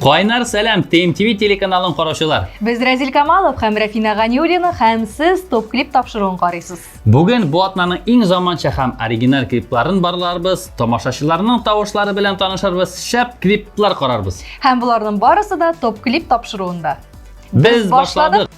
Qaynar salam TMTV телеканалын караучылар. Biz Razil Kamalov һәм Рафина Ганиуллина һәм сез топ клип тапшыруын карыйсыз. Бүген бу атнаның иң заманча һәм оригинал клипларын барларбыз, тамашачыларның тавышлары белән танышырбыз, шәп клиплар карарбыз. Һәм буларның барысы да топ клип тапшыруында. Без башладык.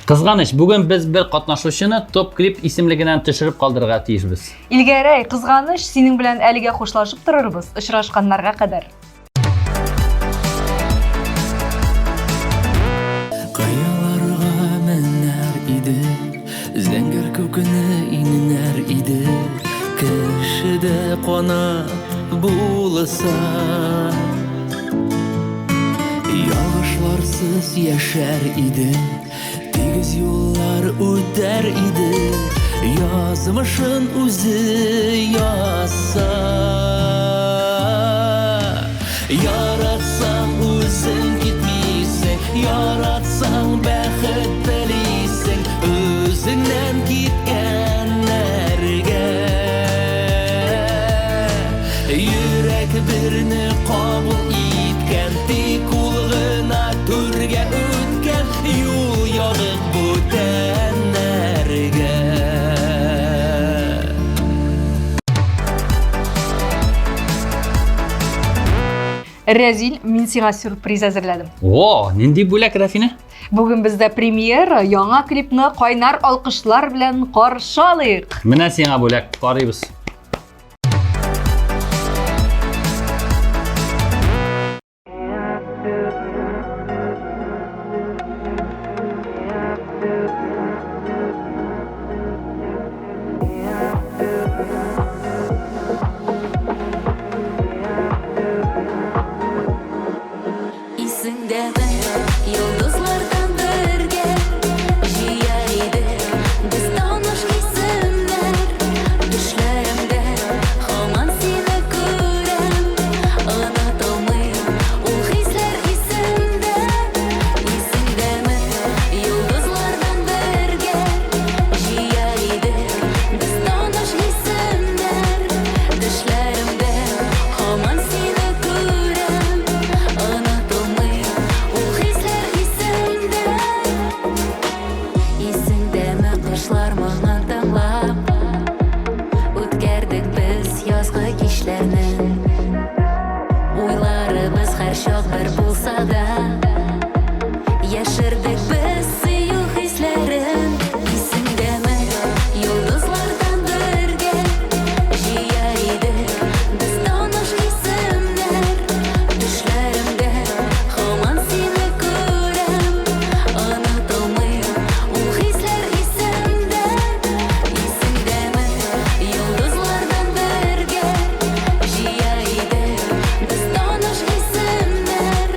Кызганыч, бүген без бер катнашучыны топ клип исемлегеннән төшереп калдырырга тиешбез. Илгәрәй, кызганыч, синең белән әлегә хушлашып торырбыз, очрашканнарга кадәр. Каяларга менәр иде, зәңгәр күкне иннәр иде, кешедә канат булса. Ялгышларсыз яшәр иде, тигез юллар үтәр иде, язмышын үзе язса. Яратсаң үзең китмисең, яратсаң бәхет телисең, үзеңнән киткәннәргә. Йөрәк берне кабул иткән, тик ул гына түргә үткән, юл ябык бүтәннәргә. Разил, мин сиңа сюрприз әзерләдем. О, нинди бүләк, Рафина? Бүген бездә премьера, яңа клипны кайнар алкышлар белән каршы алыйк. Менә сиңа бүләк, карыйбыз. Исеңдәме, йолдызлардан бергә җыяр идек без таныш исемнәр. Төшләремдә һаман сине күрәм, онытылмыйм ул хисләр исемдә. Исеңдәме, йолдызлардан бергә җыяр идек без таныш исемнәр. Төшләремдә һаман сине күрәм, онытылмыйм ул хисләр исемдә. Исеңдәме, кошлар моңа тыңлап, үткәрдек без язгы кичләрне. Уйларыбыз һәр чак бер булса да, яшердек без сөю хисләрен. Исеңдәме, йолдызлардан бергә җыяр идек без таныш исемнәр. Төшләремдә һаман сине күрәм, онытылмыйм ул хисләр исемдә. Исеңдәме, йолдызлардан бергә җыяр идек без таныш исемнәр.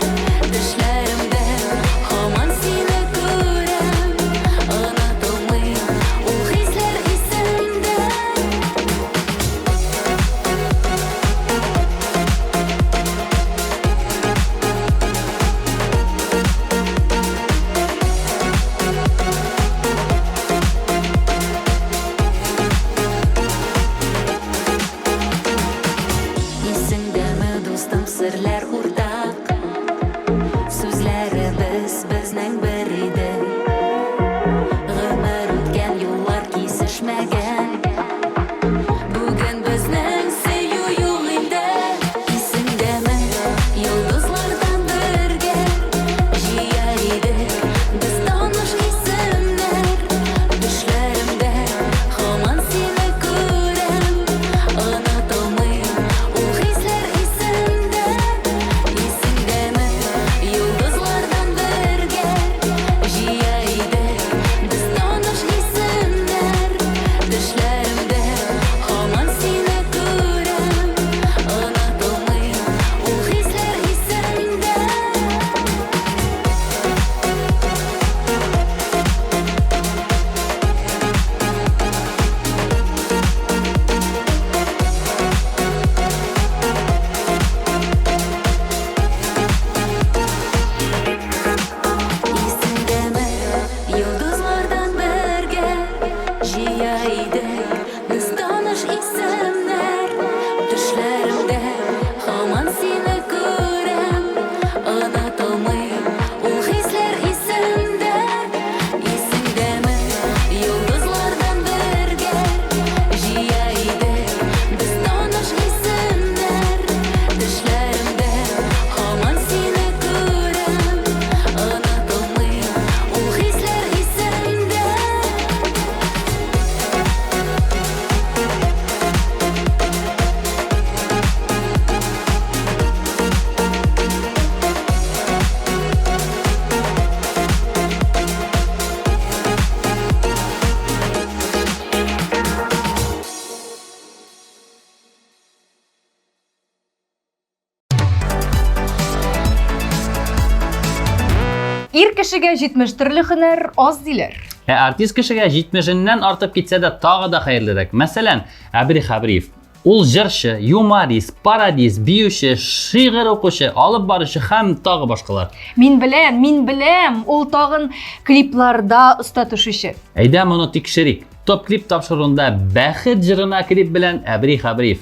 Ир кешегә 70 төрле һөнәр аз диләр. Артист кешегә 70-ннән артып китсә дә тагы да хәерлерәк. Мәсәлән, Әбри Хәбриев. Ул җырчы, юморист, пародист, биюче, шигырь укучы, алып баручы һәм тагы башкалар. Мин беләм, ул тагын клипларда оста төшүче. Әйдә моны тикшерик. Топ клип тапшыруында Бәхет җырына клип белән Әбри Хәбриев.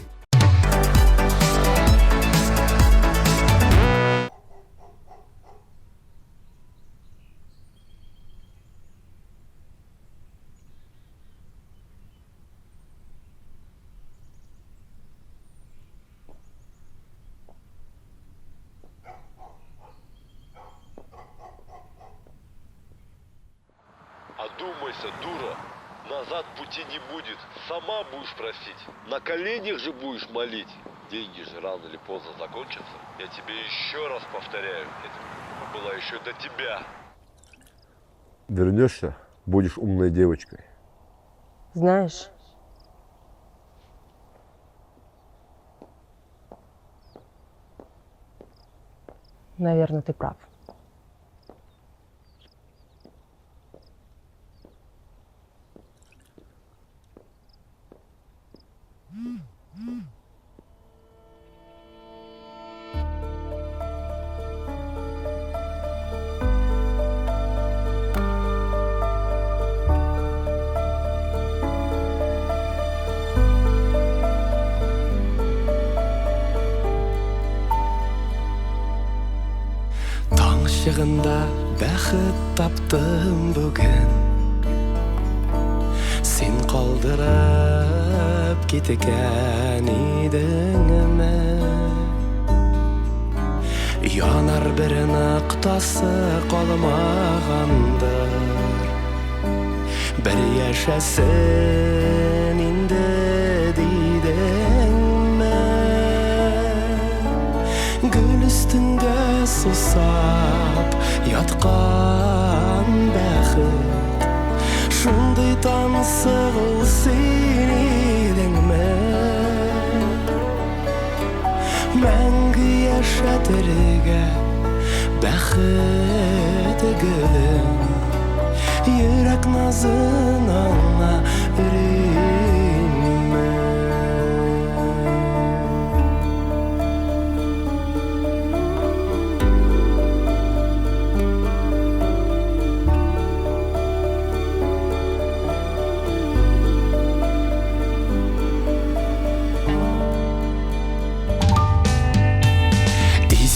Одумайся, дура. Назад пути не будет. Сама будешь просить. На коленях же будешь молить. Деньги же рано или поздно закончатся. Я тебе еще раз повторяю. Это было еще до тебя. Вернешься, будешь умной девочкой. Знаешь, наверное, ты прав. Таң шығында бәхет таптым бүгін. Сен қалдырып кеткен едің Янар бір нықтасы қалмағанды Бір яшасын инде дейдің Гүл үстінде сусап ятқан бәхет Шундай таңсық ул сен едің Мәңгі яшатырға бәхет гүлім Йөрәк назын аңа үрейме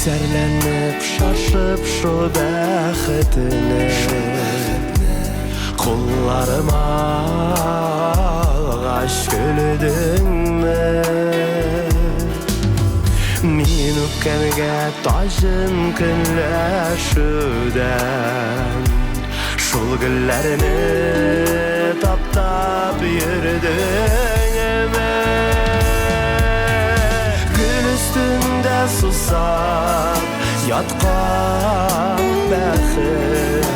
Сәрләнеп, шашып шу бәхетіне Қолларыма алғаш күлдің Мен өпкәнге тажын күнләшудән Шул гүлләрне таптап йөрдің Гүл üstünde susap yatqan bәхет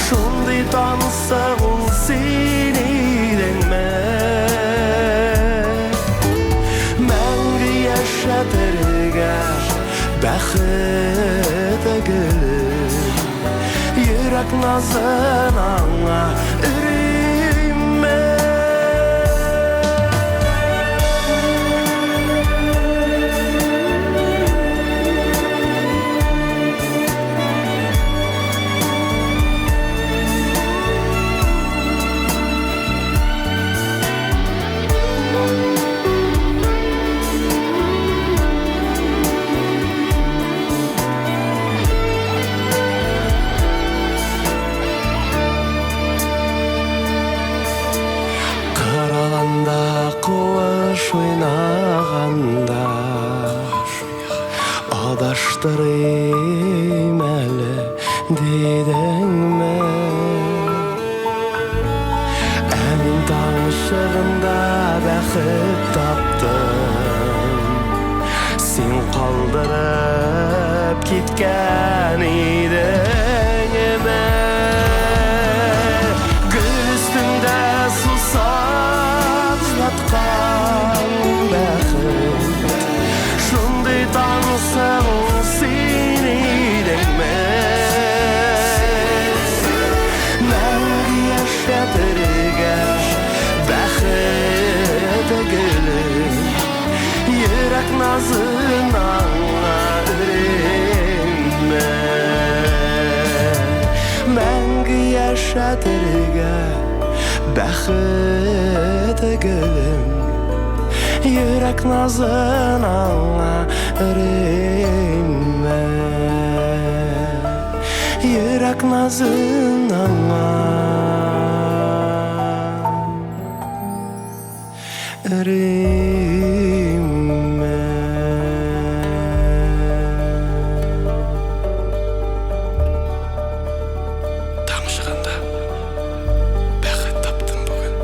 Шундай танысық ул сен идеңме Мәңгі яшатырға бәхет гүлім Йөрәк назын аңа үрейме Қуыш ойнағанда Адаштырайым әлі дедің Әмін таң шығында бәхет таптым Сен қалдырып кеткен едің Гүл үстінде сусап жатқан бәхет Шундай танысық ул сен едің шәтірге бәхет гүлім Йөрәк назын аңа үрейме Йөрәк назын аңа үрейме Таң шығанда бәхет таптым бүгін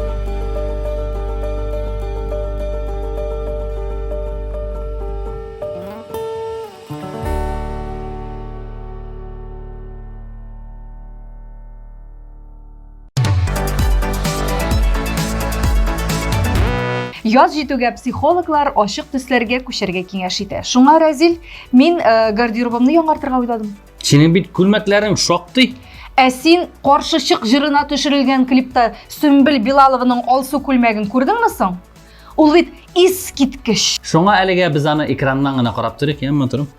Яз җитүгә психологлар ачык төсләргә күчәргә киңәш итә. Шуңа Разил, мин гардеробымны яңартырга уйладым. Синең бит күлмәкләрең шактый. Ә син каршы чык җырына төшерелгән клипта Сөмбел Билалованың алсу күлмәген күрдеңме соң? Ул бит искиткеч. Шуңа әлегә без аны экраннан гына карап торыйк, яңа турым.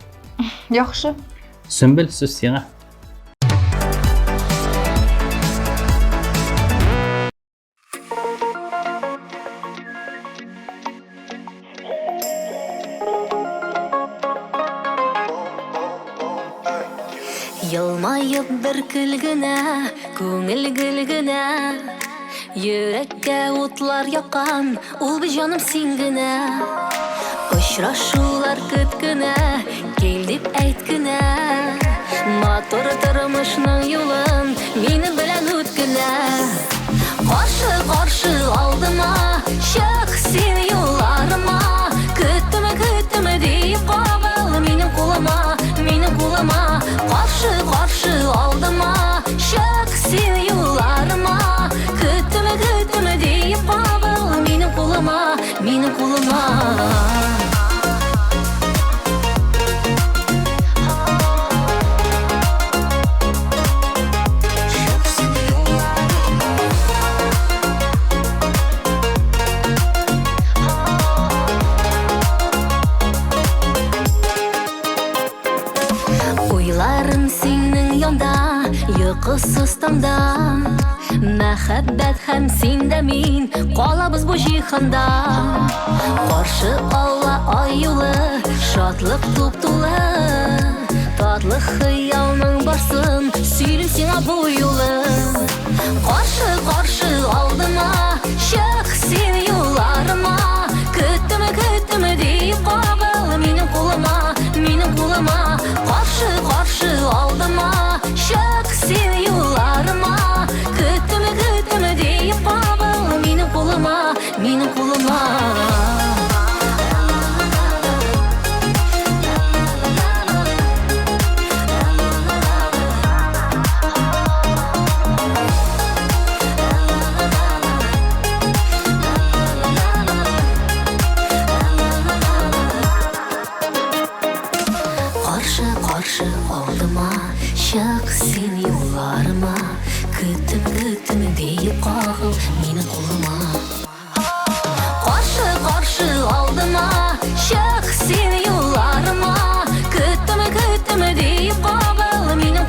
Яхшы. Сөмбел сүз сиңа. Йылмайып бер көлгенә, күңел гөлгенә Йөрәккә утлар яккан, ул бит җаным син генә Очрашулар көткенә, кил дип әйт генә Матур тормышның юлын минем белән үткенә Каршы алдыма, чык син юлларыма Көттеме дип кабыл минем кулыма Каршы алдыма, чык син юлларыма Көттеме дип кабыл минем кулыма Уйларым синең янда, йокысыз таңда Мәхәббәт һәм син дә мин, калабыз бу җиһанда Каршы алла ай юлы, шатлык туп-тулы Татлы хыялның барсын, сөйлим сиңа бу юлы Каршы алдыма, чык син юлларыма Көттеме дип кабыл минем кулыма Каршы алдыма, чык син юлларыма Көттеме дип кабыл минем кулыма Каршы алдыма, чык син юлларыма Көттеме дип кабыл минем кулыма Каршы алдыма, чык син юлларыма Көттеме дип кабыл минем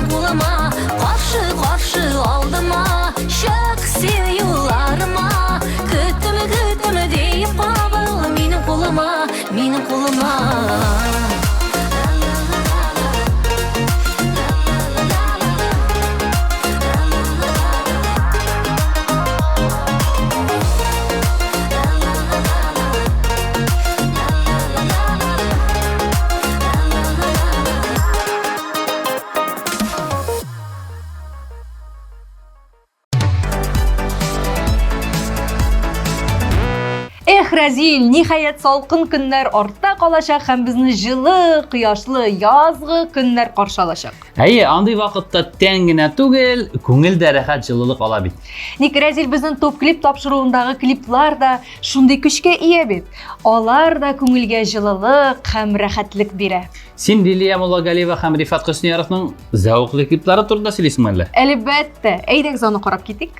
кулыма Каршы алдыма, чык син юлларыма Көттеме дип кабыл минем кулыма Разил, ниһаять салкын көннәр артта калачак һәм безне җылы, кояшлы, язгы көннәр каршы алачак. Әйе, андый вакытта тән генә түгел, күңел дә рәхәт җылылык ала бит. Ник Разил безнең топ клип тапшыруындагы клиплар да шундый көчкә ия бит. Алар да күңелгә җылылык һәм рәхәтлек бирә. Син Лилия Муллагалиева һәм Рифат Хөснияровның зәвыклы клиплары турында сөйлисеңме әллә? Әлбәттә, әйдәгез аны карап китик.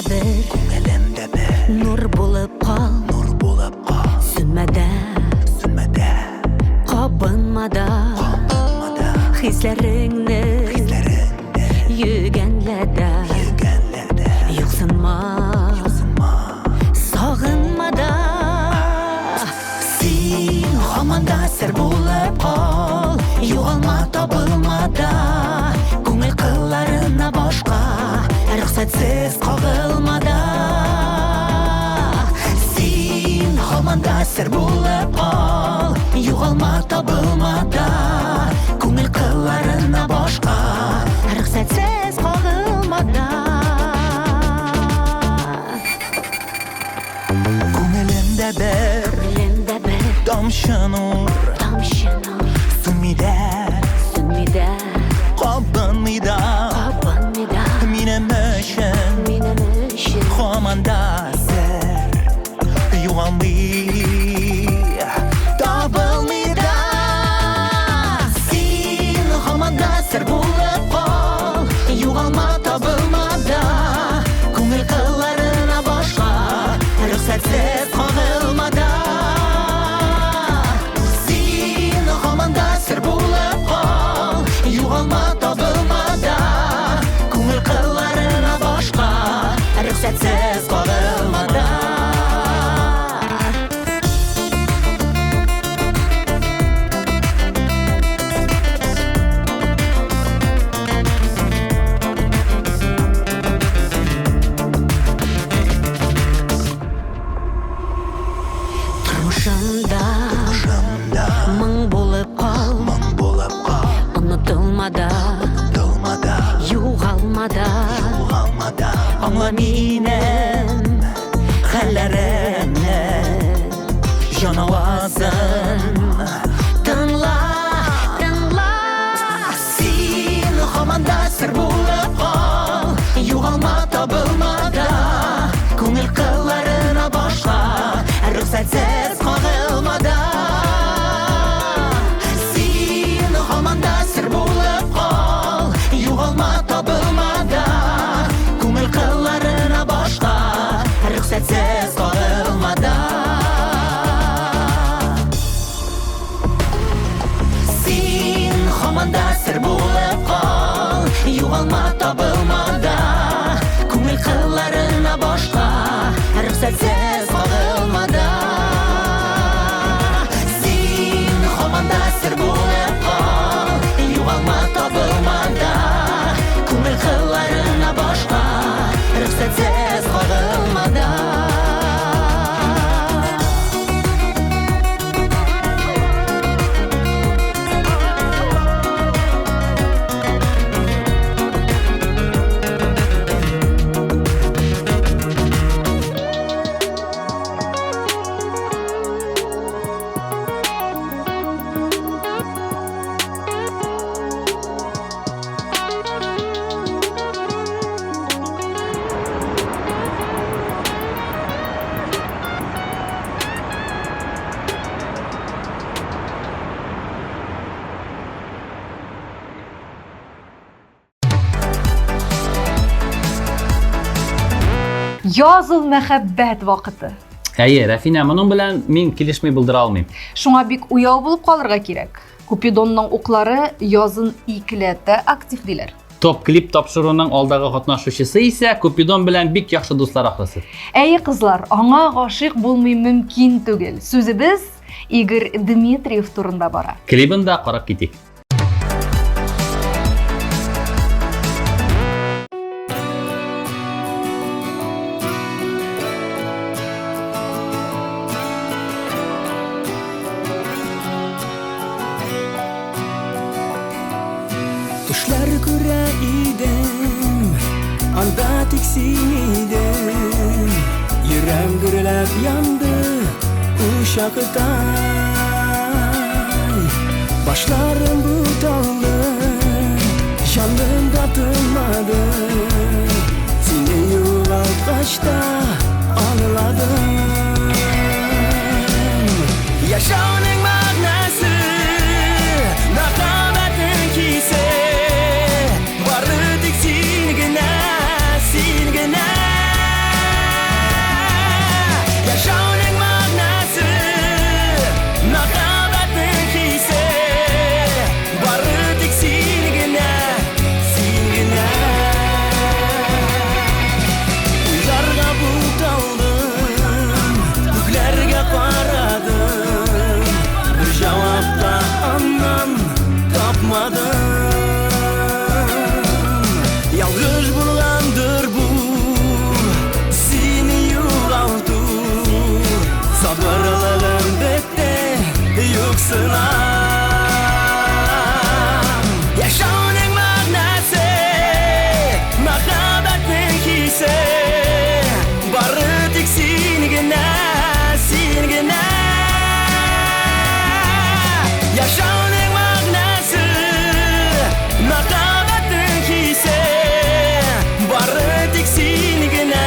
bir nur bulup kal Sünmede Kabınmada Hislerini Yügenlede Yoksunma Sağınmada Sen hamanda sır bulup kal Yoğalma tabılmada Көңіл қылlarına boşqa Rüxsatsiz qağılmada Sen hamanda sır bulup kal Yoğalma tabılmada Көңіл қылlarına boşqa Rüxsatsiz qağılmada Көңілімде бір Damşı nur Sümide Qabınmida Minem öşün Xomanda sır Yuğanmı Tabılmida Sen xomanda sır bulup kal Yuğalma tabılmada Көңіл қылlarına boşqa Rüxsatsiz qağılmada Sen xomanda sır bulup kal Yuğalma tabılmada Көңіл қылlarına boşqa Rüxsatsiz qağılmada Turmuşunda Мың bulup kal Unutulmada Yuğalmada Anla minem Hallerimni Can avazın Tınla Sen xomanda sır bulup kal Yuğalma tabılmada Көңіл қылlarına boşqa Rüxsatsiz qağılmada Sen xomanda sır bulup kal Yuğalma tabılmada Көңіл қылlarına boşqa Rüxsatsiz qağılmada Sen xomanda sır bulup kal Yuğalma tabılmada Көңіл қылlarına boşqa Rüxsatsiz qağılmada Sen xomanda sır bulup kal Yuğalma tabılmada Көңіл қылlarına boşqa Rüxsatsiz qağılmada Yazıl мәхәббәт вакыты. Әйе, Рафина, моның белән мин килешмей булдыра алмыйм. Шуңа бик уяу булып калырга кирәк. Купидонның уклары язын икеләтә актив диләр. Топ клип тапшыруның алдагы катнашучысы исә Купидон белән бик яхшы дуслар ахрысы. Әйе кызлар, аңа гашыйк булмый мөмкин түгел. Сүзебез Игорь Дмитриев турында бара. Клибын да карап китик. Düşler göre idim Anda tiksindim Yüreğim gürülep yandı Uşakıtay Başlarım butaldı Yandım katılmadı Seni yoğaltkaçta anıladım Yaşamanın magnası Nakabetin kise Varı dik silgine bulmadım. Yalnız bulgandır bu seni yo'g'altur. Sabırlığım bitti yo'qsinan. Yaşamanın ma'nasi, muhabbatning hisi bari tek sengina, sengina. Yaşamanın ma'nasi, muhabbatning hisi bari tek sengina,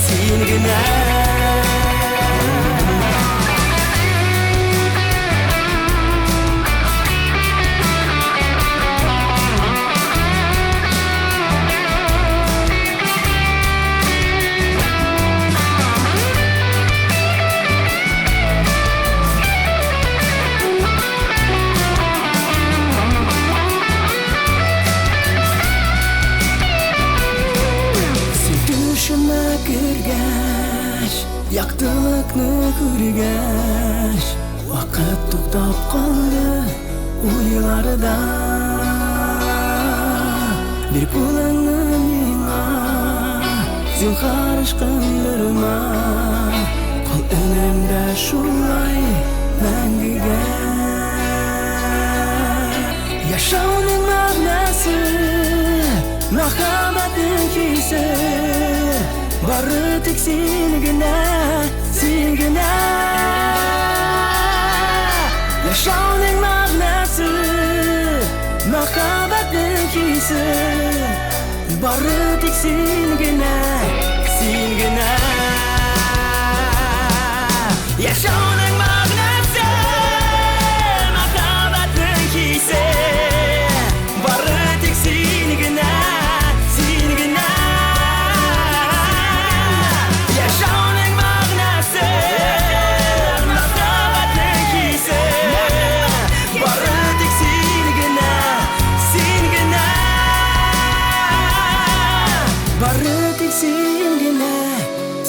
sengina. Düşüme kirgəş, yaxtılıqni ko'rgəş, vaqt to'xtab qoldi o'ylarida. Bir qo'lingni menga zinhor ishqildirma, qol önümdə shulay mangiga. Yaşamanın ma'nasi, muhabbatning hisi bari tek sengina, sengina. Yaşamanın ma'nasi, muhabbatning hisi bari tek sengina, sengina. Yaşamanın ma'nasi, muhabbatning hisi bari tek sengina, sengina. Yaşamanın ma'nasi, muhabbatning hisi bari tek sengina, sengina. Bari tek sengina,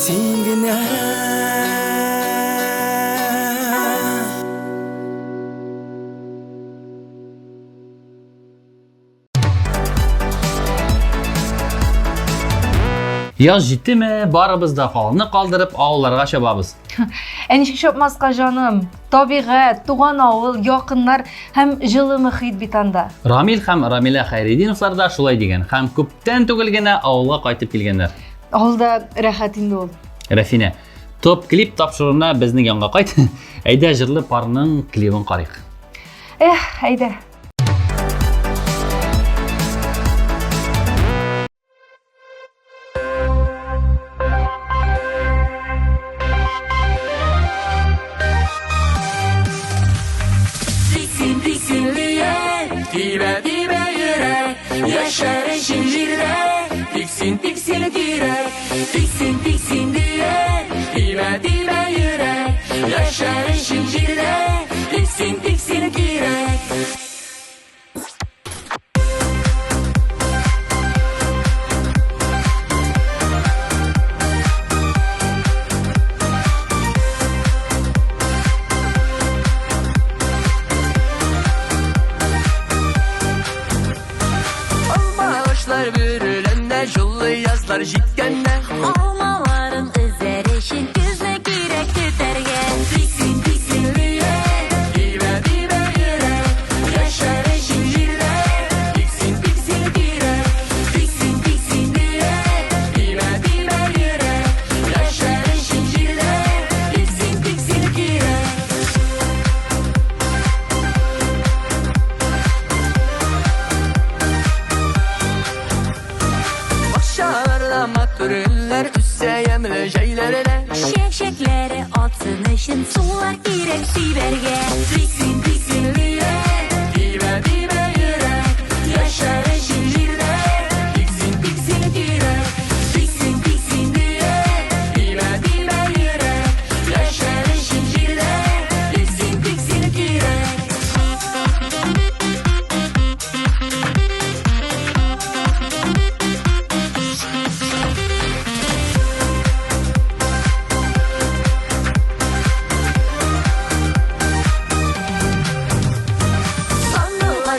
sengina. Yaz җитте barыбыз да халны калдырып авылларга чабабыз. Ничек чапмаска жаным? Табигать, туган авыл, якыннар һәм җылы мөхит бит анда. Рамил һәм Рамилә Хәйрединовлар да шулай дигән һәм күптән түгел генә авылга кайтып килгәннәр. Авылда рәхәт инде ул. Рәфинә, топ клип тапшыруына безнең янга кайт. Әйдә җырлы парның клибын карыйк. Әйдә. Dibe dibe yürek, yaşar şiirde. Tiksin tiksin direk, tiksin tiksin diye. Dibe dibe yürek, yaşar şiirde. Tiksin tiksin direk. Bürülende jullu yazlar jitkende. Almaların özerişin gözüne girek tüterge. Tiksin tiksin diye. Dibe dibe yürek, yaşar şiirde. Tiksin tiksin direk, tiksin tiksin diye. Dibe dibe yürek, yaşar şiirde. Tiksin tiksin direk. Başarıla matürünler üsse yemle şeylerine. Şevşekleri atsın için sular girek siberge. Tiksin tiksin diye. Dibe dibe yürek, yaşar şiirde. Tiksin tiksin direk, tiksin tiksin diye. Dibe dibe yürek, yaşar şiirde. Tiksin tiksin direk.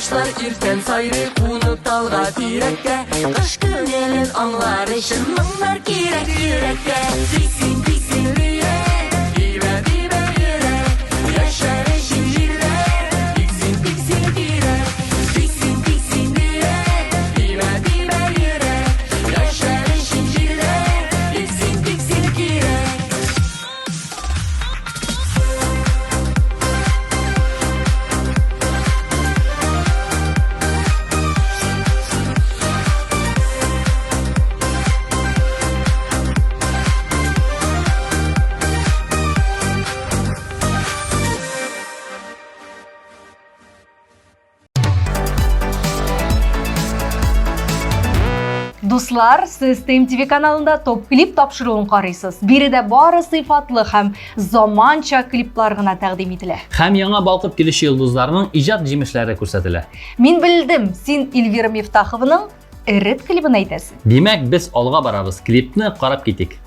башлар иртән сайрый кунып талга тирәккә Кыш көнелен аңлар өчен моңнар кирәк йөрәккә Биксин, биксин лия, дибә, дибә йөрәк Яшәр өчен җирдә, биксин, биксин кирәк Биксин, биксин лия, дибә, дибә йөрәк Яшәр өчен җирдә, биксин, биксин кирәк Дуслар, сіз TMTV каналында топ клип тапшыруын карыйсыз. Биредә бары сыйфатлы һәм заманча клиплар гына тәкъдим ителә. Һәм яңа балкып килүче йолдызларның иҗат җимешләре күрсәтелә. Мин белдем, син Эльвира Мифтахованың Эрет клибын әйтәсең. Димәк, без алга барабыз. Клипны карап китик.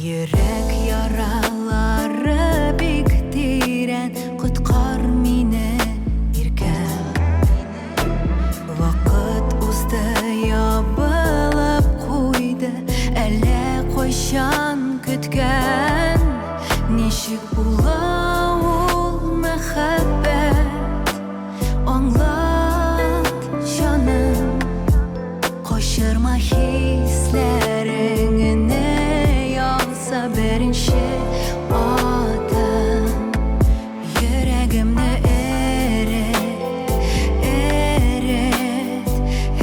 Йөрәк яралары бик тирән, коткар мине иркәм. Вакыт узды, ябылып куйды, әллә кайчан көткән. Ничек була ул мәхәббәт, аңлат җаным. Качырма хисләреңне беренче атым йөрәгемне эрет, эрет,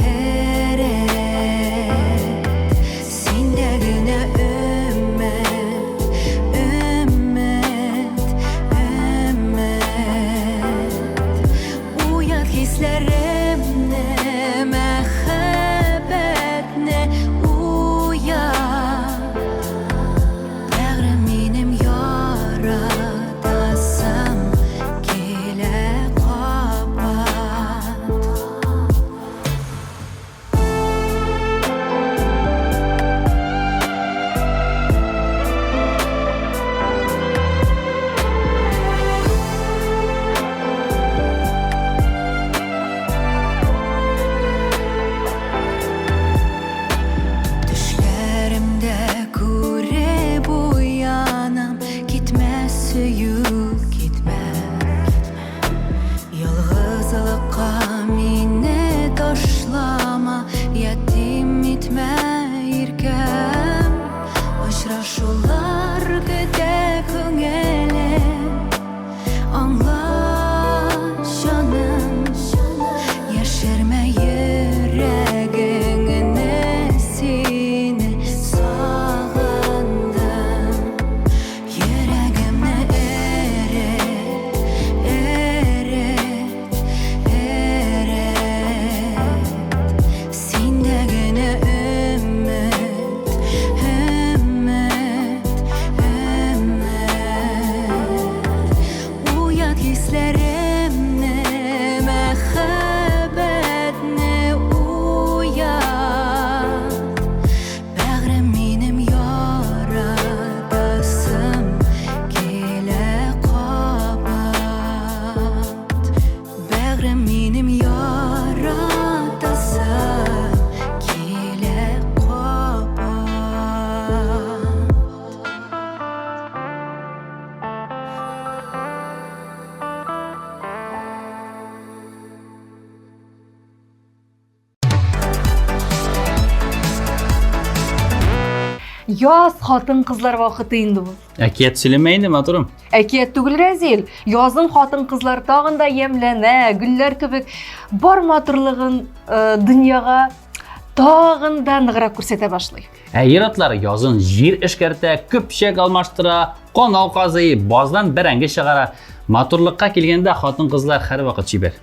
эрет Синдә генә өмет, өмет, өмет Уят хисләремне, мәхәббәтне уят Бәгърем минем яратасым килә кабат Төшләремдә күреп уянам, китмә сөю, китмә Ялгызлыкка мине ташлама, ятим итмә иркәм Очрашулар көтә күңелем, аңла җаным Яшермә йөрәгеңне сине сагындым Йөрәгемне эрет, эрет, эрет Синдә генә өмет, өмет, өмет Уят хисләремне, мәхәббәтне уят Бәгърем минем яратасым килә кабат Бәгърем минем яратасым килә кабат Яз хатын-кызлар вакыты инде бу. Әкият сөйләмәйме, матурым? Әкият түгел, Рәзил. Язын хатын-кызлар тагын да ямләнә, гөлләр кебек бар матурлыгын дөньяга тагын да ныграк күрсәтә башлый. Ир-атлар язын җир эшкәртә, көпчәк алмаштыра, канал казый, баздан бәрәңге чыгара. Матурлыкка килгәндә хатын-кызлар һәрвакыт чибәр.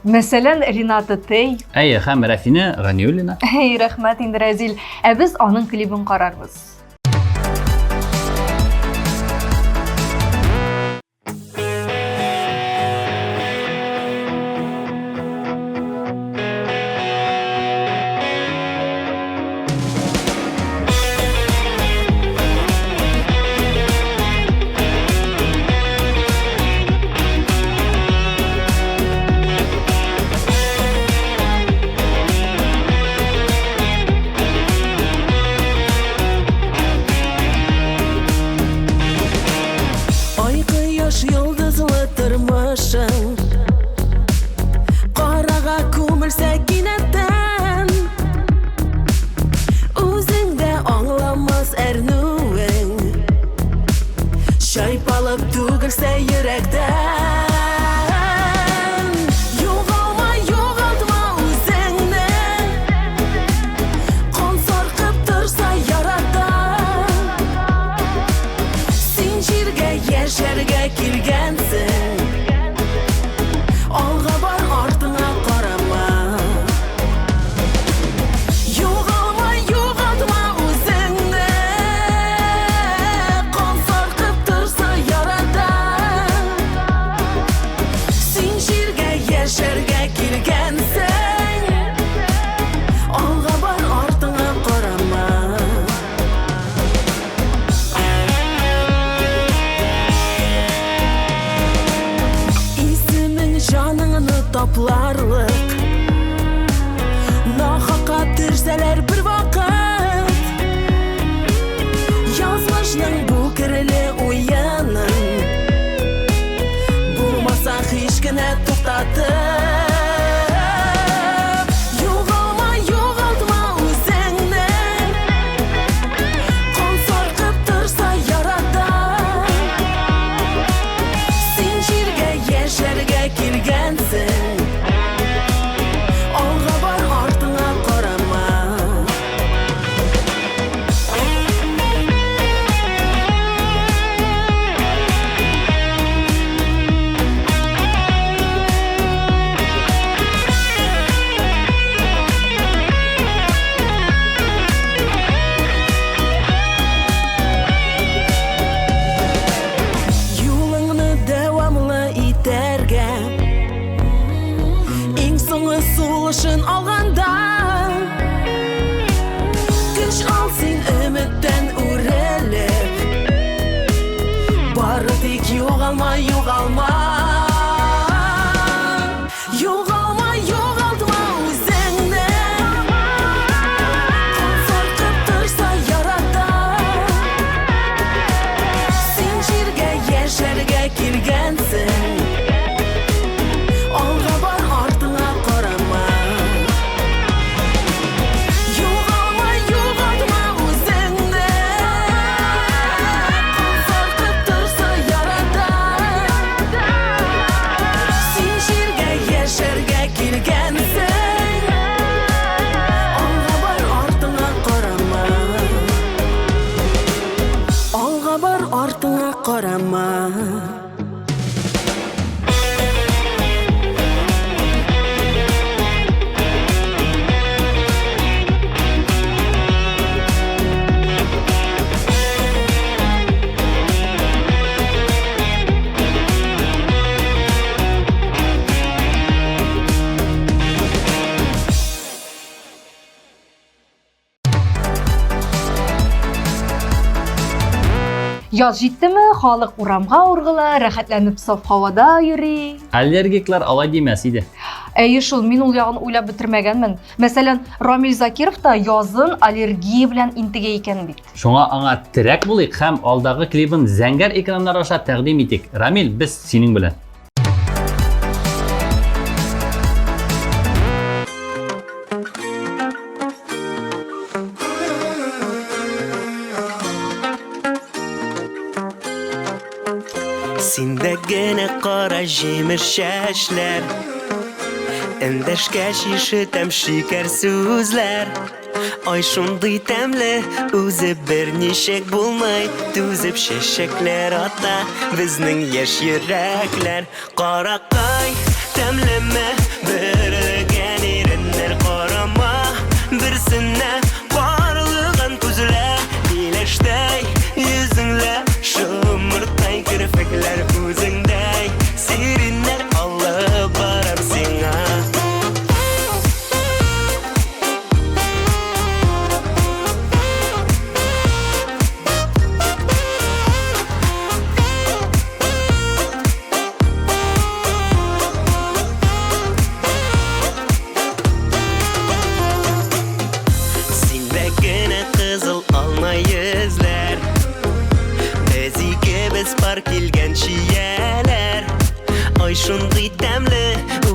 Мәсәлән, Рината Тей. Әйе, һәм Рафина Ганиуллина. Рәхмәт инде, Рәзил. Ә без аның клибын карарбыз. Кош йолдызлы тормышың Карага күмелсә кинәттән Үзең дә аңламас әрнүең Чайпалып түгелсә йөрәктән Югалма, югалтма үзеңне Кан саркып торса ярата Син җиргә яшәргә килгәнсең Алга бар, артыңа карама Югалма, югалтма үзеңне Кан саркып торса ярата Син җиргә яшәргә килгәнсең Алга бар, артыңа карама Исемең җаныңны тапларлык Нахакка төрсәләр бер вакыт Язмышның бу кереле уяның Булмаса һич кенә туктатып Югалма, югалтма үзеңне Кан саркып торса ярата Син җиргә яшәргә килгәнсең Алга бар, артыңа карама Юлыңны дәвамлы итәргә Иң соңгы сулышын алганда Көч ал син өметтән үрелеп Бары тик югалма, югалма Югалма, югалтма үзеңне Кан саркып торса ярата Син җиргә яшәргә килгәнсең Алга бар, артыңа карама Югалма, югалтма үзеңне Кан саркып торса ярата Син җиргә яшәргә килгәнсең Алга бар, артыңа карама Алга бар, артыңа карама Яз җиттеме, халык урамга ургыла, рәхәтләнеп саф һавада йөри. Аллергиклар алай димәс иде. Әйе шул, мин ул ягын уйлап бетермәгәнмен. Мәсәлән, Рамил Закиров та язын аллергия белән интегә икән бит. Шуңа аңа терәк булыйк һәм алдагы клибын зәңгәр экраннар аша тәкъдим итик. Рамил, без синең белән. Синдә генә кара җимеш чәчләр Эндәшкәч ишетәм шикәр сүзләр Ай шундый тәмле, үзе берничек булмый Түзеп чәчәкләр ата, безнең яшь йөрәкләр Каракай, тәмләмә, берлегән иреннәр карама Берсенә барлыгын күзләр Биләштәй, йөзеңлә, шымыртай керфекләр үзеңдәй Сириннәр алып барам сиңа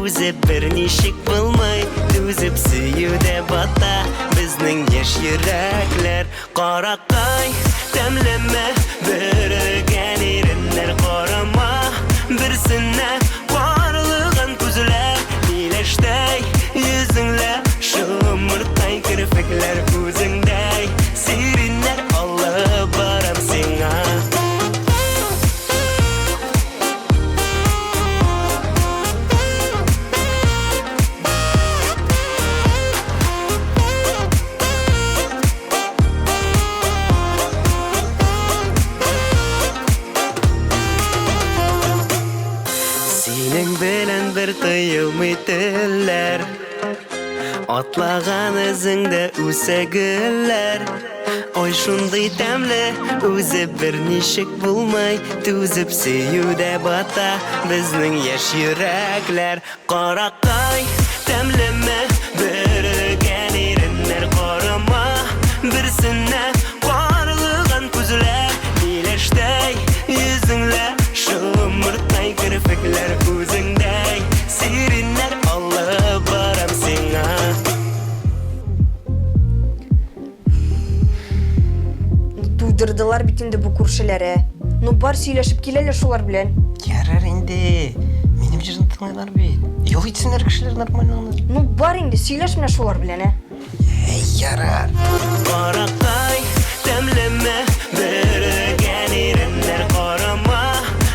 Үзеп берничек булмай, үзеп сөюдә бата безнең яшь йөрәкләр. Каракай тәмләмә бөрегән иреннәр карама, берсенә барлыгын күзләр, миләштәй йөзеңлә шомыртай кирпекләр күзеңдәй, сириннәр алып барам сиңа. Синең белән бер тыелмый телләр, атлаган эзеңдә үсә гөлләр. Ой шундый тәмле, үзе берничек булмай, түзеп сөюдә бата безнең яшь йөрәкләр. Каракай тәмләмә бөрегән иреннәр карама, берсенә барлыгын күзләр, миләштәй йөзеңлә шомыртай кирпекләр күзеңдәй, сириннәр алып барам сиңа. Туйдырдылар бит инде бу күршеләре. Ну бар сөйләшеп киләләр шулар белән. Ярар инде. Минем җырны тыңлайлар бит. Юл итсеннәр кешеләр нормально. Ну бар инде сөйләш менә шулар белән, Ярар. Каракай тәмләмә бөрегән иреннәр карама,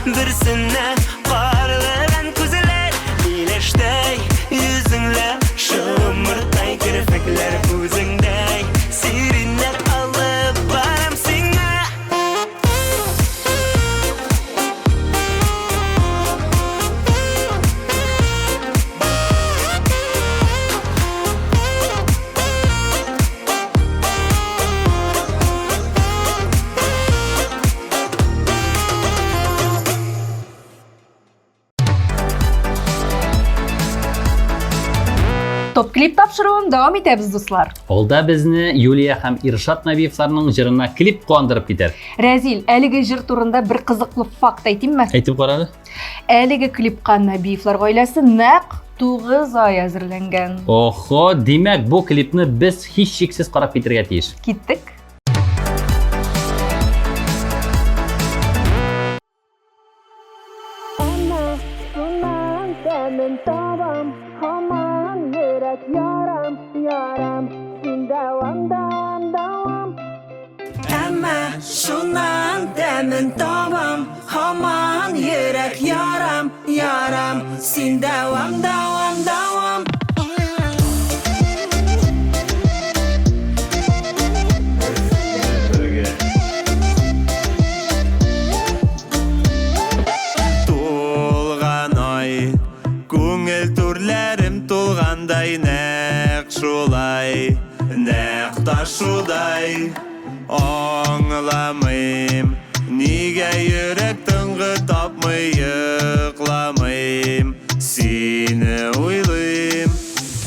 берсенә карлыган күзләр, миләштәй йөзеңлә шомыртай кирпекләр күзеңдәй, сириннәр алып барам сиңа. Топ клип тапшыруын дәвам итәбез, дуслар. Олда безне Юлия һәм Иршат Набиевларның җырына клип куандырып китер. Рәзил, әлеге җыр турында бер кызыклы факт әйтимме? Әйтеп карады. Әлеге клипка Набиевлар гаиләсе нәкъ 9 ай әзерләнгән. Охо, димәк бу клипны без һич шиксез карап китергә тиеш. Киттек. Әмма шуннан тәмен табам, һаман йөрәк ярам, ярам, син дәвам, дәвам, дәвам. Тулган ай, күңел түрләрем тулгандай, нәкъ шулай, нәкъ ташудай. Аңламыйм, нигә йөрәк тынгы тапмый, йокламыйм, сине уйлыйм.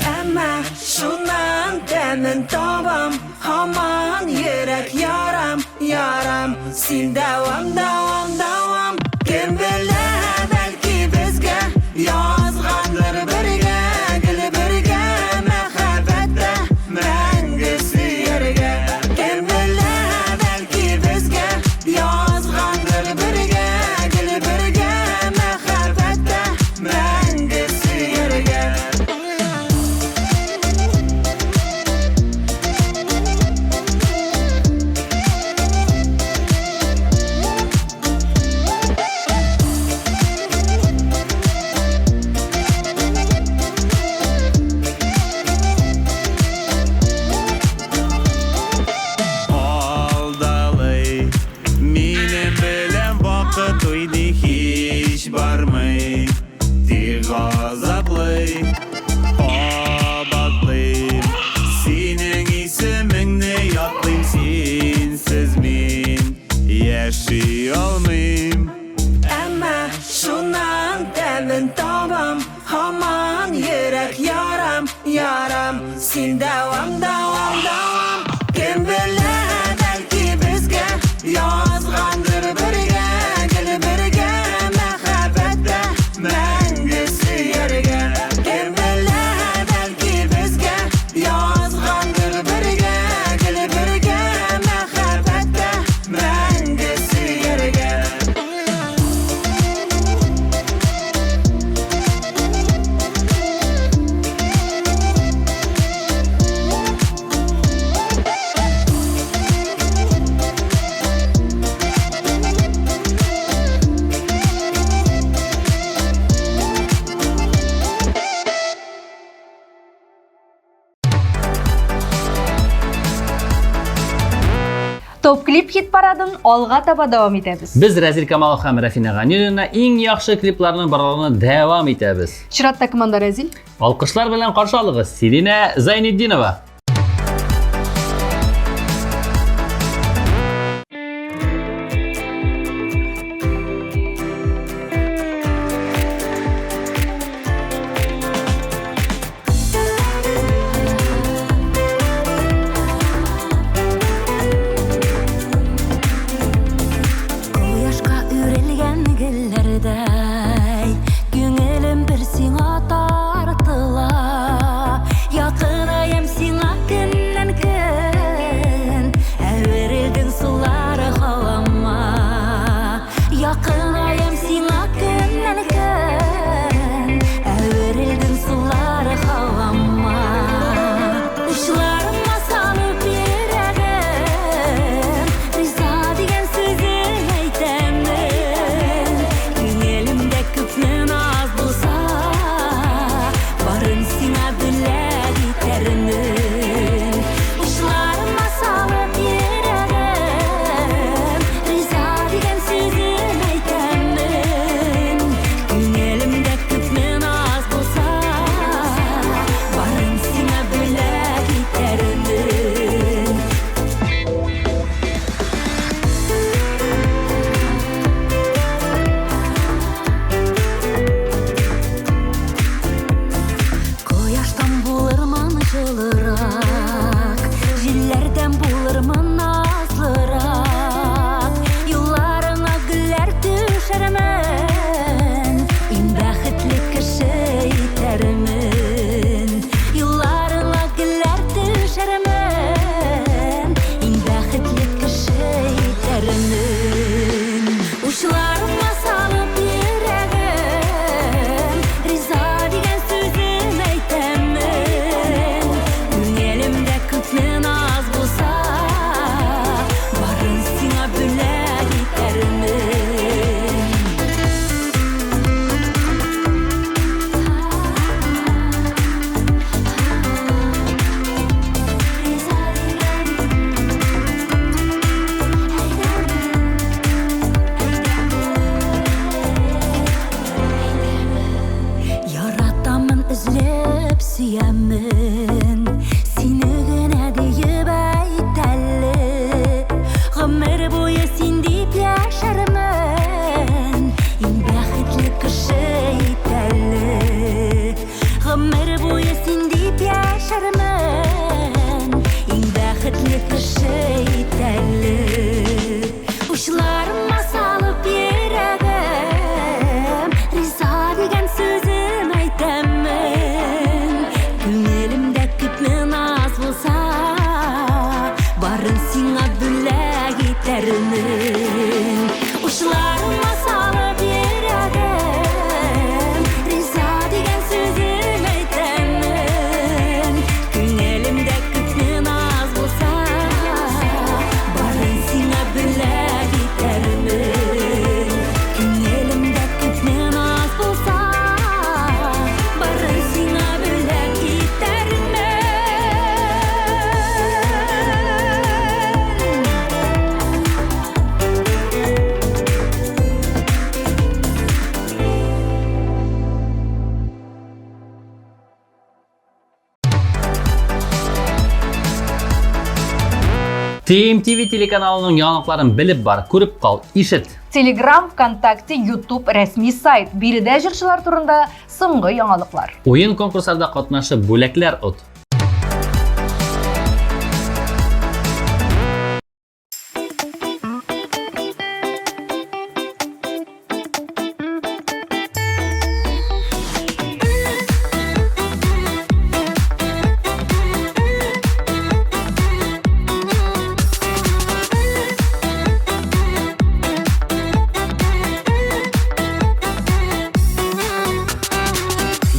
Әмма шуннан тәмен табам, һаман йөрәк ярам, ярам, син дәвам, дәвам, дәвам. Кем белә, бәлки безгә язгандыр бергә, гел бергә, мәхәббәттә мәңге сөяргә. Кем белә, бәлки безгә язгандыр бергә, гел бергә, мәхәббәттә мәңге сөяргә. Алдалый, минем белән вакыт уйный һич бармый, тик газаплый, кабатлыйм, синең исемеңне ятлыйм, синсез мин яши алмыйм. Әмма шуннан тәмен табам, һаман йөрәк ярам, ярам, син дәвам, дәвам, дәвам. Кем белә, бәлки безгә язгандыр бергә, гел бергә, мәхәббәттә мәңге сөяргә. Топ клип хит парадын алга таба дәвам итәбез. Biz Razil Kamalov һәм Рафина Ганиевна eng yaxshi kliplарның барлыгын дәвам итәбез. Чиратта команда Разил. Алкышлар белән каршы алыгыз Сирина Зайнетдинова. Кояшка үрелгән гөлләрдәй, күңелем бер сиңа тартыла. Якынаем сиңа көннән көн, әверелдең сулары һавама. Якынаем сиңа көннән көн, әверелдең сулары һавама. Учларыма салып йөрәгем, риза дигән сүзен әйтәмен. Күңелемдә күпме наз булса, барын сиңа бүләк итәрмен. Учларыма салып йөрәгем, риза дигән сүзен әйтәмен. Күңелемдә күпме наз булса, барын сиңа бүләк итәрмен. Кояштан булырмын жылырак, җилләрдән булырмын назлырак. Юлларыңа гөлләр төшәрмен, иң бәхетле кеше итәрмен. Юлларыңа гөлләр төшәрмен, иң бәхетле кеше итәрмен. Учларыма салып йөрәгем, риза дигән сүзен әйтәмен. Күңелемдә күпме наз булса, барын сиңа бүләк итәрмен. Яратамын, эзләп сөямен, сине генә диеп әйт әле. Гомер буе син дип яшәрмен, иң бәхетле кеше ит әле. Гомер буе син дип яшәрмен, иң бәхетле кеше ит әле. Учларыма салып йөрәгем, риза дигән сүзен әйтәмен. Күңелемдә күпме наз булса, барын сиңа бүләк итәрмен. Учларыма салып йөрәгем, риза дигән сүзен әйтәмен. Күңелемдә күпме наз булса, барын сиңа бүләк итәрмен. Күңелемдә күпме наз булса, барын сиңа бүләк итәрмен. TMTV телеканалының яңалыкларын белеп бар, күреп кал, ишет. Telegram, ВКонтакте, YouTube рәсми сайт. Биредә җырчылар турында соңгы яңалыклар. Уен конкурсларда катнашып бүләкләр от.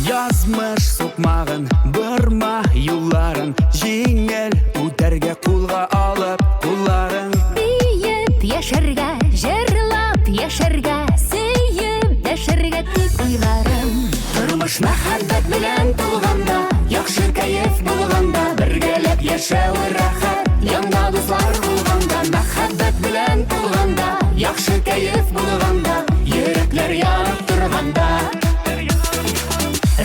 Язмыш сукмагын, бырма юлларын, җиңел үтәргә кулга алып кулларын. Биеп яшәргә, җырлап яшәргә, сөеп яшәргә тик уйларым. Тормыш мәхәббәт белән тулганда, яхшы кайф булганда, бергәләп яшәү рәхәт, янда дуслар булганда, мәхәббәт яхшы кайф булганда, йөрәкләр янып торганда,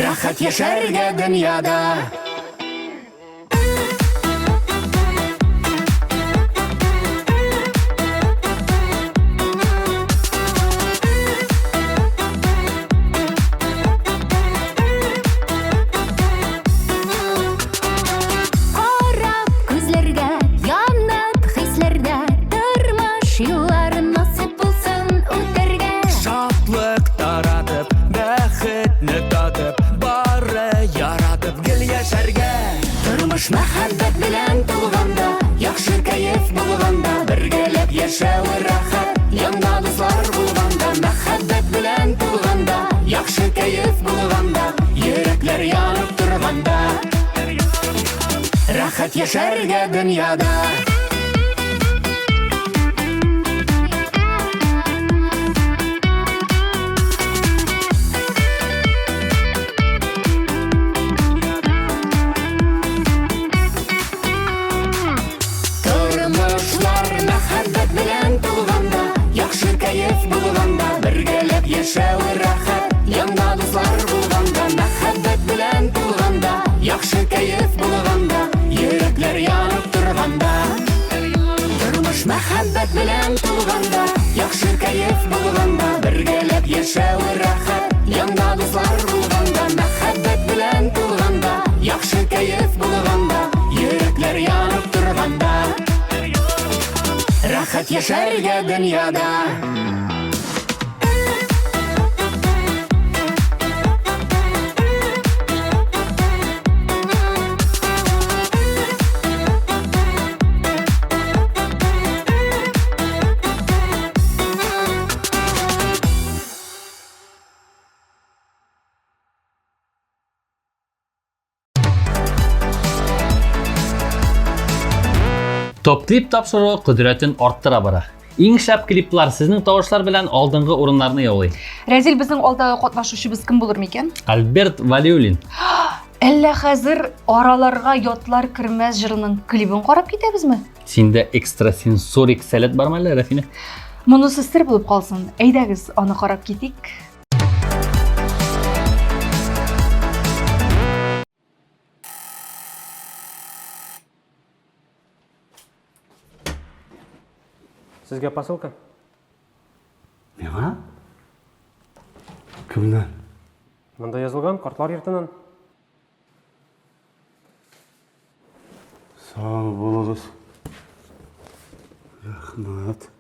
рәхәт яшәргә дөньяда. Карап күзләргә, янып хисләрдә, тормыш юлларын насыйп булсын үтәргә. Шатлык таратып, бәхетне татып, бары яратып гел яшәргә. Тормыш мәхәббәт белән тулганда, яхшы кайф булганда, бергәләп яшәү рәхәт, янда дуслар булганда, мәхәббәт белән тулганда, яхшы кайф булганда, йөрәкләр янып торганда, рәхәт яшәргә дөньяда. Тормышлар мәхәббәт белән тулганда, яхшы кайф булганда, бергәләп яшәү рәхәт, янда дуслар булганда, мәхәббәт белән тулганда, яхшы кайф булганда, йөрәкләр янып торганда. Тормыш мәхәббәт белән тулганда, яхшы кайф булганда, бергәләп яшәү рәхәт, янда дуслар булганда, мәхәббәт белән тулганда, яхшы кайф булганда, йөрәкләр янып торганда, рәхәт яшәргә дөньяда. Топ клип тапшыруы құдіретін арттыра бара. Иң шәп клиплар сезнең тавышлар белән алдыңгы урыннарны яулый. Рәзил, безнең алдагы катнашучыбыз кем булыр микән? Альберт Валиуллин. Әллә хәзер араларга ятлар кирмәс җырының клибын карап китәбезме? Синдә экстрасенсорик сәләт бармы әллә, Рафина? Монысы сер булып калсын. Әйдәгез, аны карап китик. Сезгә посылка? Миңа? Кемнән? Монда язылган картлар йортыннан. Сау булыгыз. Рәхмәт.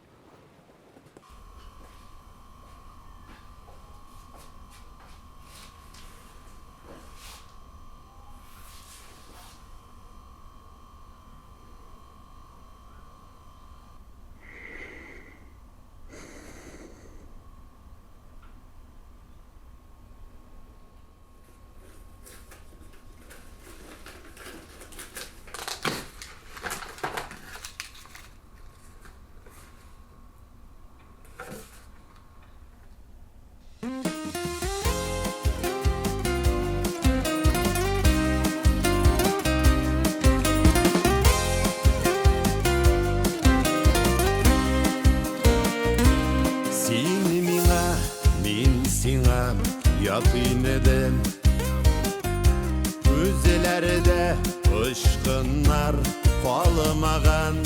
Ятыйнедем Үзеләрдә Ышкыннар Калымаган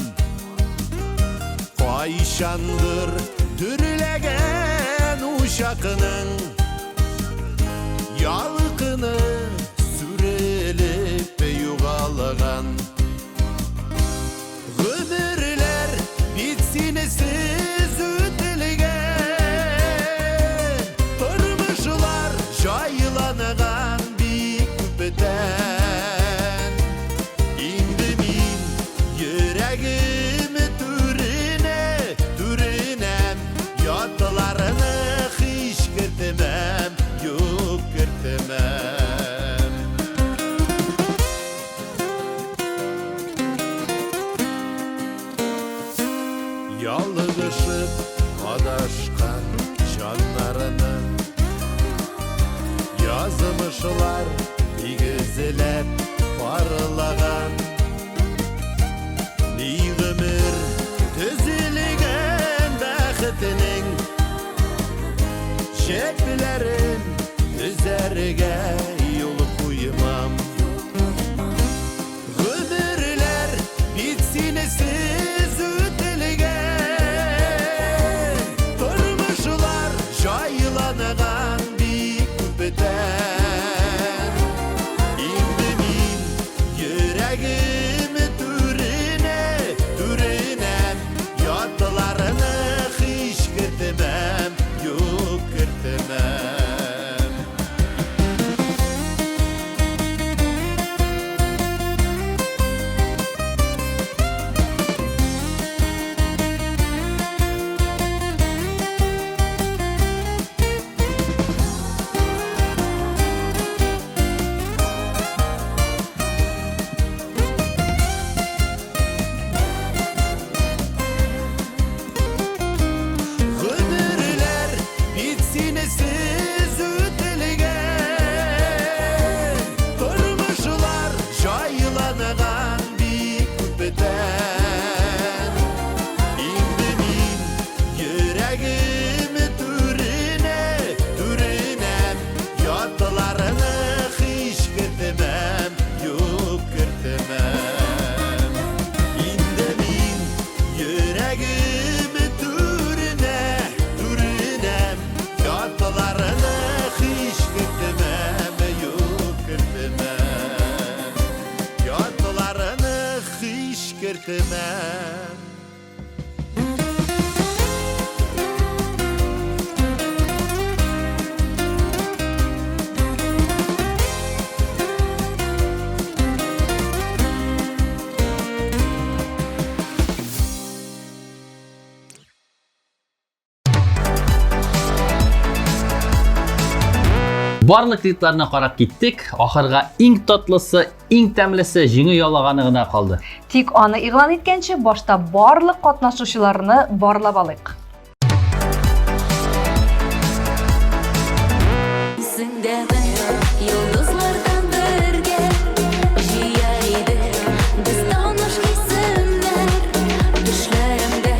Кайчандыр Дүрләгән Ушакының Ялкыны Сүрелеп югалган Гомерләр Бит синесез үтелгән Жайланған бик күптән Инде мин йөрәгем түренәм Ятларны һич кертмәм, юк кертмәм Ялгышып адашкан җаннарны Язмышлар игезеләп парлаган Ни гомер төзелгән бәхетне Şeklerin üzerge yol koymam. Ömürler bitsin siz ötelgen. Durmuşlar jaylanıgan bir küpeten. İndi min yüreğim türünem. Yadlarını hiç kırtmam, yok kırtmam. Ömürler bitsin siz ötelgen. Durmuşlar jaylanıgan bir küpeten. İndi min yüreğim türünem. Yadlarını hiç kırtmam, yok kırtmam. İndi min yüreğim türünem. Yadlarını hiç kırtmam, yok kırtmam. Yadlarını hiç kırtmam. Барлык клипларына карап киттик. Ахырга иң татлысы, иң тәмлесе жиңү яулаганы гына калды. Тик аны игълан иткәнче башта барлык катнашучыларны барлап алыйк. Сендәме йолдызлардан бергә җыяйды без таныш исемнәр. Төшләремдә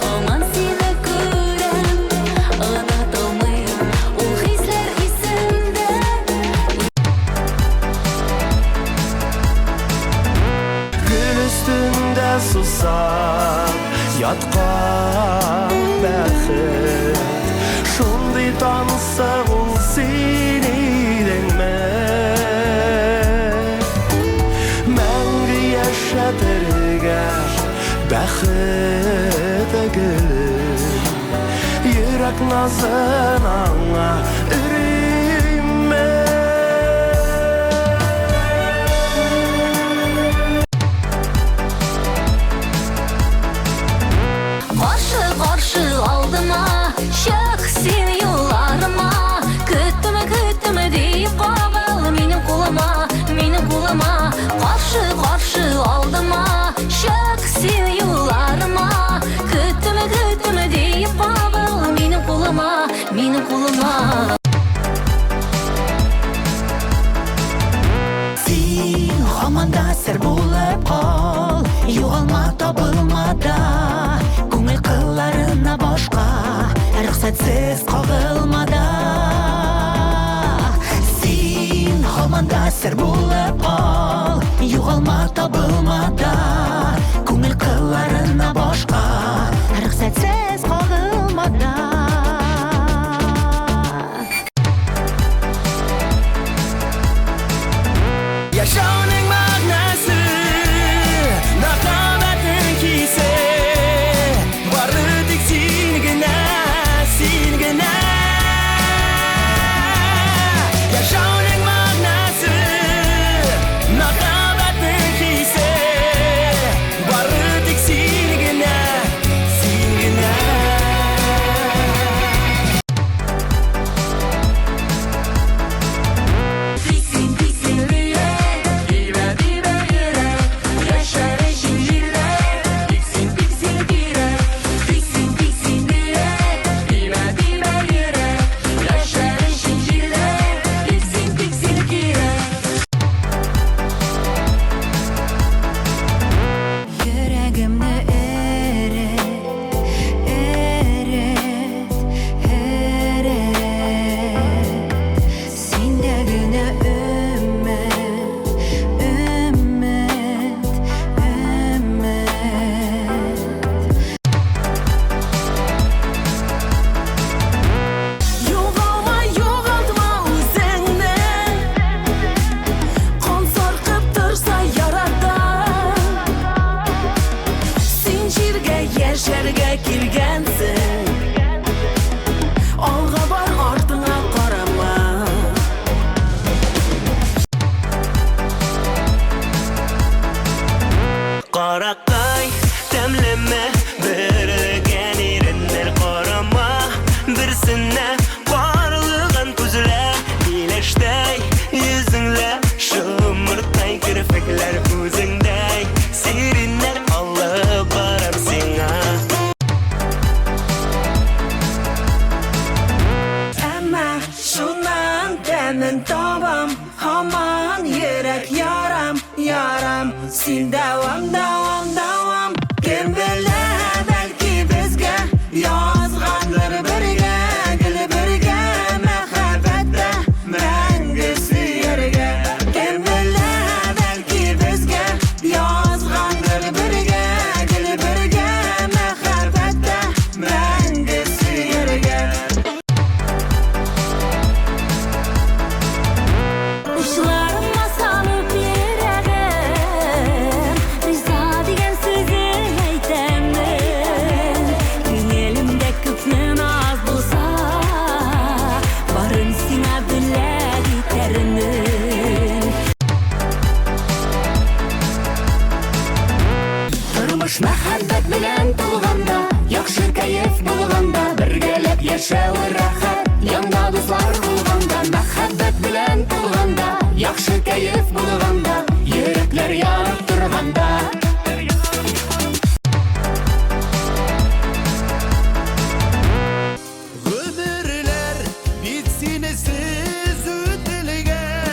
һаман сине күрәм, онытылмыйм ул хисләр исемдә. Gül üstünde susam yatkan bәхет. Şunday tanısa ol seni denme. Мәңгі yaşatırga bәхет gülüm. Yürek nazın аңа ürüme. Qarşı aldıma, çık sen yollarıma. Kütüme deyip qağıl benim kulama. Qarşı aldıma, çık sen yollarıma. Kütüme deyip qağıl benim kulama. Sen hamanda sır bulup kal, yo'g'alma topilmada. Ko'ngil qillarına boshqa, ruxsatsiz qog'ilmada. Sen hamanda sır bulup kal, yo'g'alma topilmada. Ko'ngil qillarına boshqa, ruxsatsiz qog'ilmada. Yaşamanın ma'nasi naqabatin kiysa barıdik sengina. Yaşamanın ma'nasi naqabatin kiysa barıdik sengina. senin tabam Haman yürek yaram yaram Sin devam devam devam Kim bilir belki bizge Yazganlar birge Gül birge Mehabbette Mengisi yerge Kim bilir belki bizge Yazganlar birge Gül birge Mehabbette Mengisi yerge Işlarıma salıp yüreğim Rıza diyen sözü eytem ben Düğelimde küpnün az bulsa Barın sina bilek iterinin Turmuş muhabbet bilen tulganda Yaxşı kayıf bulganda Birgelep yaşağı rahat Yanda dostlar bulganda Muhabbet bilen tulganda Yaxşı kayıf bulganda Yürekler yanıp turganda Ömürler bitsin siz ötülgen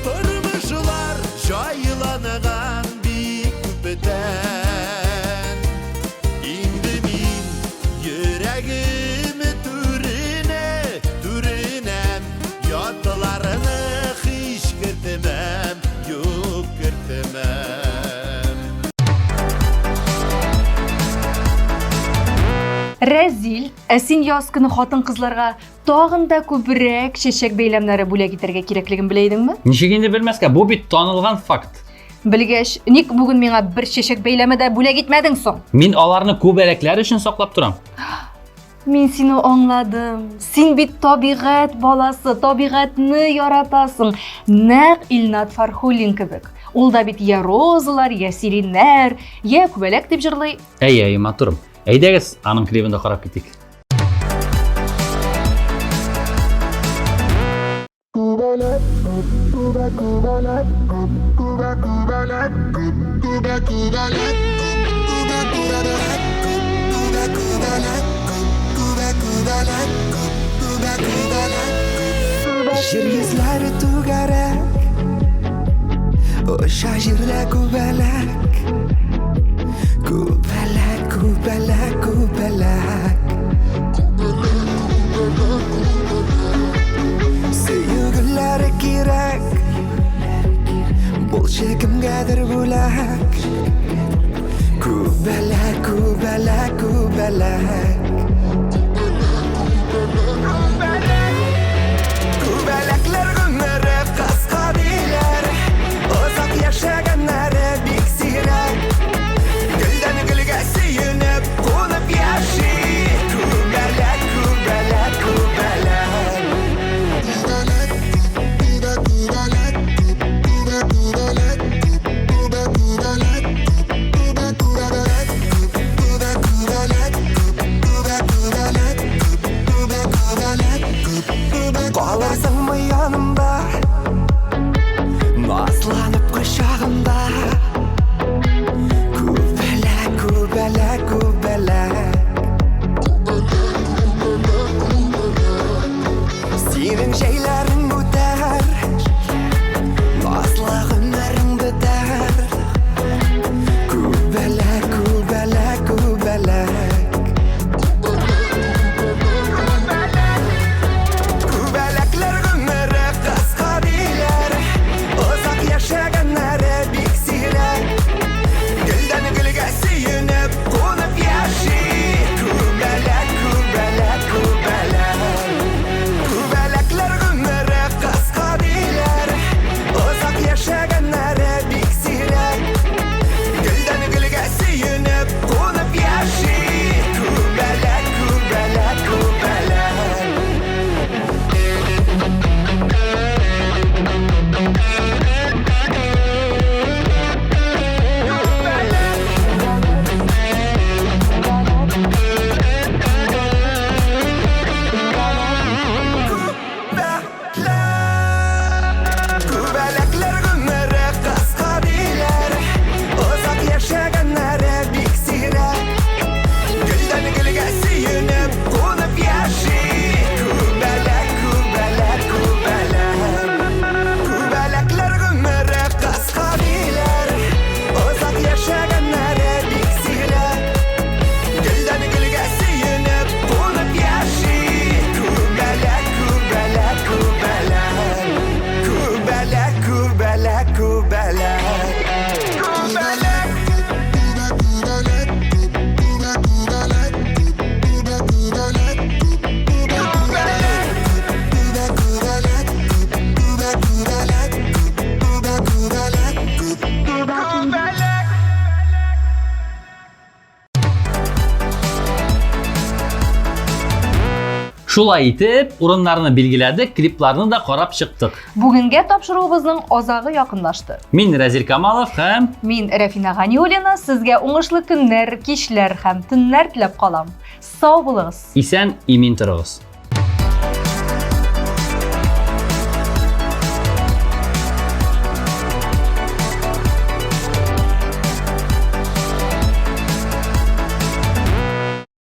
Turmuşlar jaylanıgan bir küpeden İndi min yüreğim türinem Yatlarını hiç kırtmam, yok kırtmam Rezil, син яз көне хатын-кызларга тагын да күбрәк чәчәк бәйләмнәре бүләк итәргә кирәклеген беләйдеңме? Ничегенде белмәскә, бу бит танылган факт. Белгәч, ник бүген миңа бер чәчәк бәйләме дә бүләк итмәдең соң? Мин аларны күбәләкләр өчен саклап торам. Мин сине аңладым. Син бит табигать баласы, табигатьне яратасың. Нәкъ Илнат Фархуллин кебек. Ул да бит я розалар, я сиреннәр, я күбәләк дип җырлый. Әй, матурым. Әйдәгез, аның клибын да карап китик. Жир йөзләре түгәрәк Оша җирдә күбәләк Күбәләк, күбәләк, күбәләк Сөйгеләре кирәк Булчы кемгәдер бүләк Күбәләк, күбәләк, күбәләк Күбәләкләр гомере кыска диләр Озак яшәгәннәре бик сирәк Гөлдән гөлгә сөенеп, кунып яши Күбәләк, күбәләк, күбәләк Калырсыңмы янымда Назланып кочагымда Күбәләк, күбәләк, күбәләк Синең җәйләрең үтәр Назлы гомерең бетәр Күбәләк, күбәләк, күбәләк Күбәләкләр гомере кыска диләр Озак яшәгәннәре бик сирәк Гөлдән гөлгә сөенеп, кунып яши Күбәләк, күбәләк, күбәләк Күбәләкләр гомере Шулай итеп, урыннарны билгеләдек, клипларны да карап чыктык. Бүгенгә тапшыруыбызның азагы якынлашты. Мин Разил Камалов һәм Мин Рәфина Ганиуллина сезгә уңышлы көннәр, кичләр һәм төннәр теләп калам. Сау булыгыз. исән имин торыгыз.